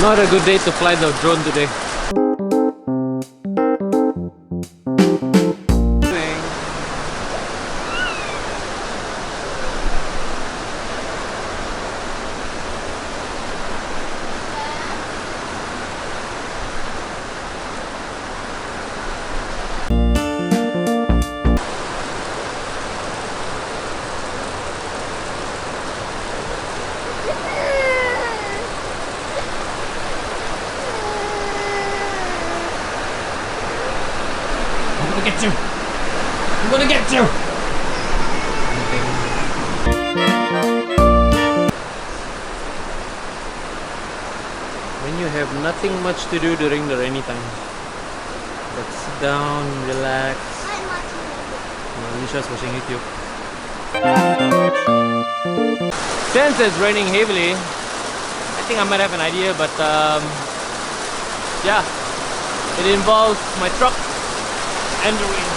Not a good day to fly the drone today. I'm gonna get you! When you have nothing much to do during the rainy time, let's sit down, relax. Nisha's watching YouTube. Since it's raining heavily, I think I might have an idea, but yeah, it involves my truck and the rain.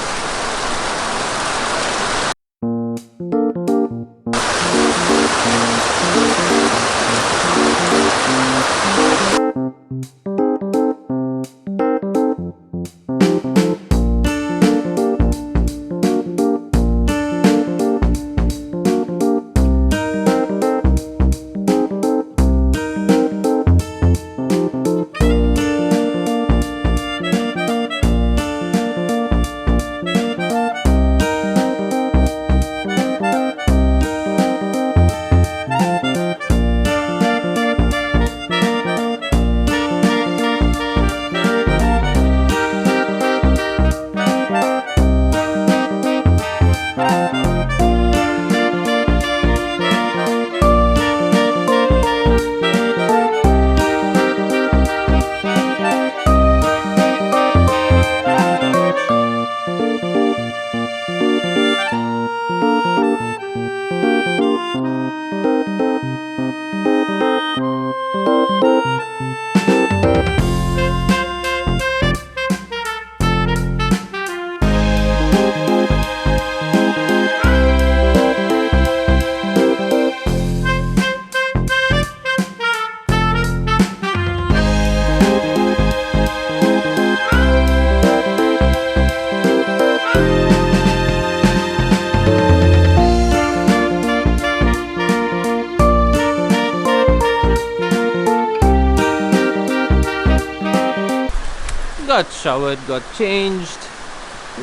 Got showered, got changed.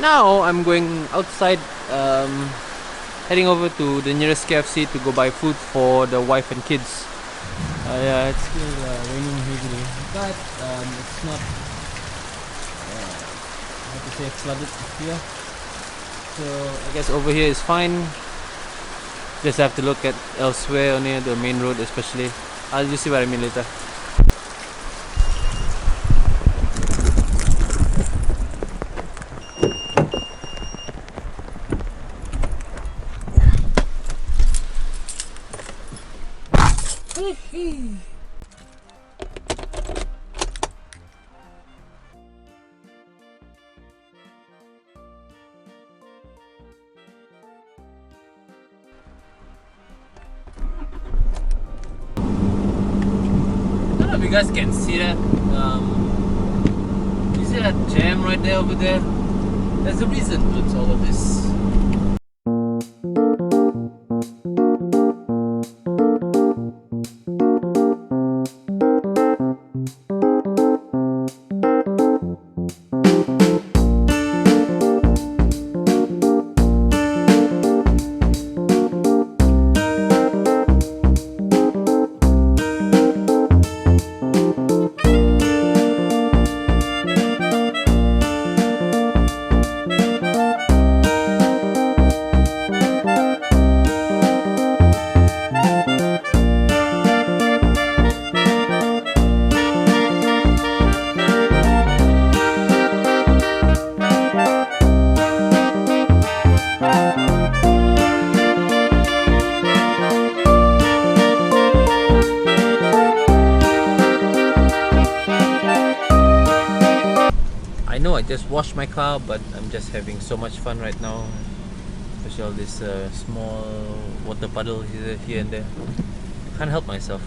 Now I'm going outside, heading over to the nearest KFC to go buy food for the wife and kids. Yeah, it's still raining heavily, but it's not, how to say, flooded here. So I guess over here is fine. Just have to look at elsewhere near the main road, especially. I'll just see what I mean later. I don't know if you guys can see that. You see that jam right there over there? There's a reason to all of this. I just washed my car, but I'm just having so much fun right now, especially all this small water puddle here and there. Can't help myself.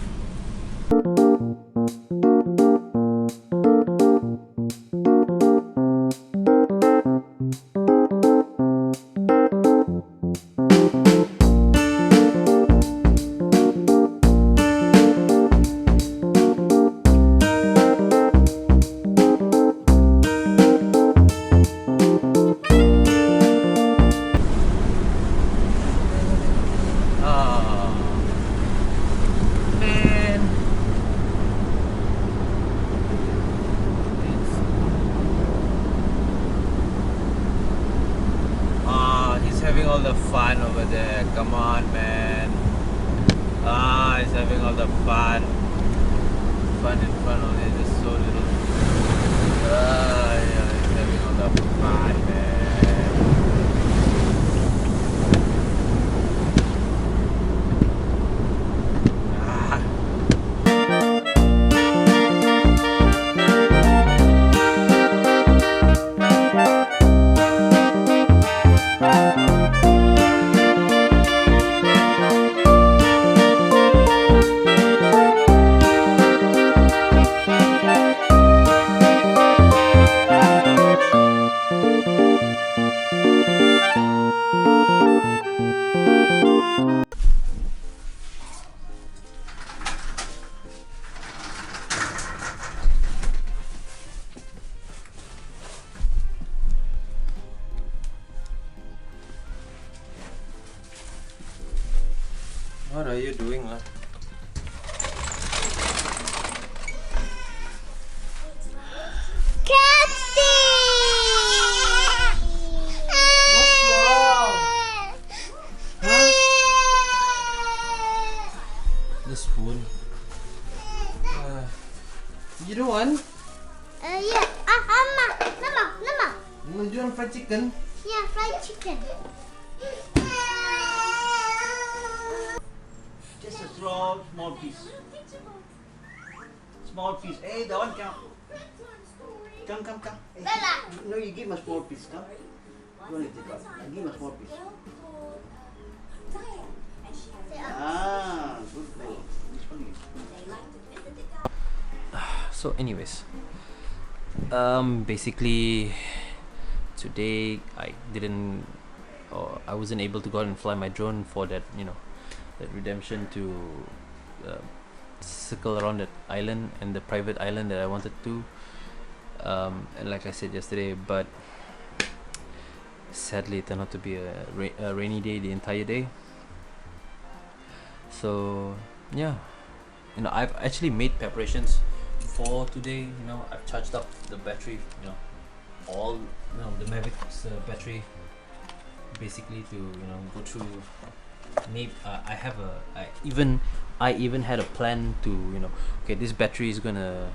there. Come on, man. Ah, he's having all the fun. Fun in front of it. Just so little. Ah, yeah, he's having all the fun, man. Ah. What are you doing, lah? What's wrong? Huh? The spoon. You don't want? Yeah. Mama. You want fried chicken? Yeah, fried chicken. Just a small piece. Small piece. Hey, that one count. Come. Hey, Bella. no, you give him a small piece. Come. You want to take out. Give him a small piece. Ah, good girl. This one is. So, anyways, basically, today I didn't, or I wasn't able to go out and fly my drone for that, that redemption to circle around that island and the private island that I wanted to. And like I said yesterday, but sadly it turned out to be a rainy day the entire day. So yeah, I've actually made preparations for today. I've charged up the battery, all the Mavic's battery, basically to go through. Maybe I even had a plan to okay, this battery is gonna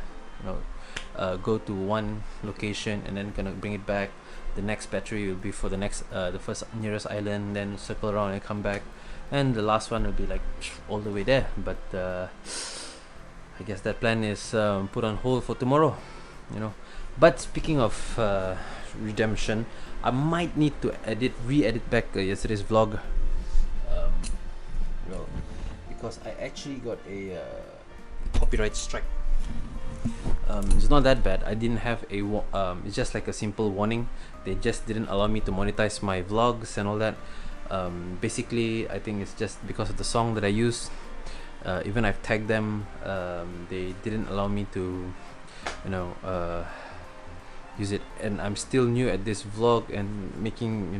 go to one location and then gonna bring it back. The next battery will be for the first nearest island, then circle around and come back, and the last one will be like all the way there. But I guess that plan is put on hold for tomorrow. But speaking of redemption, I might need to re-edit back yesterday's vlog. Because I actually got a copyright strike. It's not that bad. I didn't have it's just like a simple warning. They just didn't allow me to monetize my vlogs and all that. Basically, I think it's just because of the song that I used. Even I've tagged them, they didn't allow me to use it. And I'm still new at this vlog and making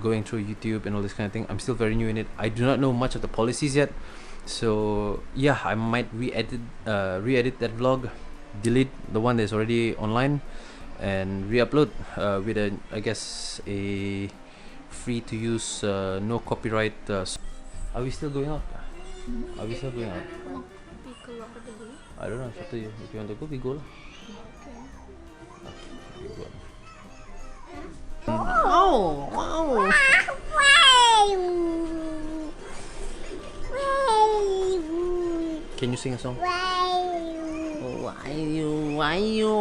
going through YouTube and all this kind of thing. I'm still very new in it. I do not know much of the policies yet, so yeah, I might re-edit that vlog, delete the one that's already online, and re-upload with I guess a free to use no copyright. Are we still going out? Are we still going out? I don't know, it's up to you. If you want to go, we go lah. Okay, we go. Oh, wow. Can you sing a song? Why you?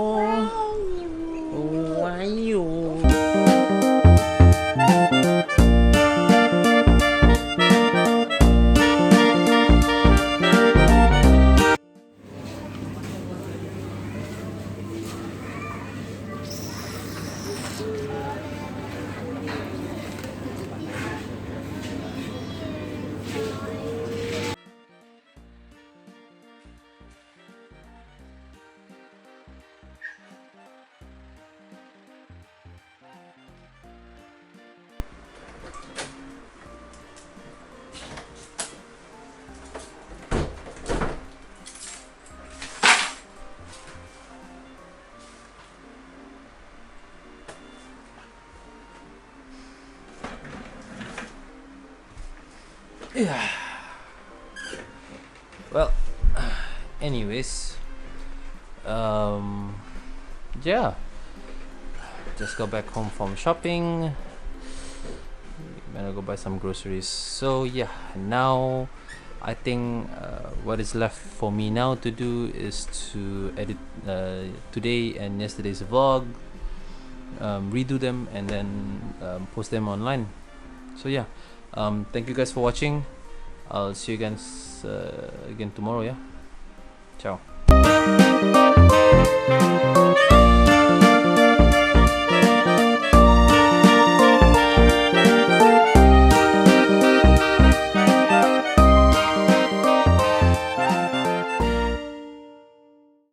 Yeah. Well, anyways, yeah, just got back home from shopping. Gonna go buy some groceries. So yeah, now I think what is left for me now to do is to edit today and yesterday's vlog, redo them, and then post them online. So yeah, thank you guys for watching. I'll see you guys again tomorrow. Yeah, ciao.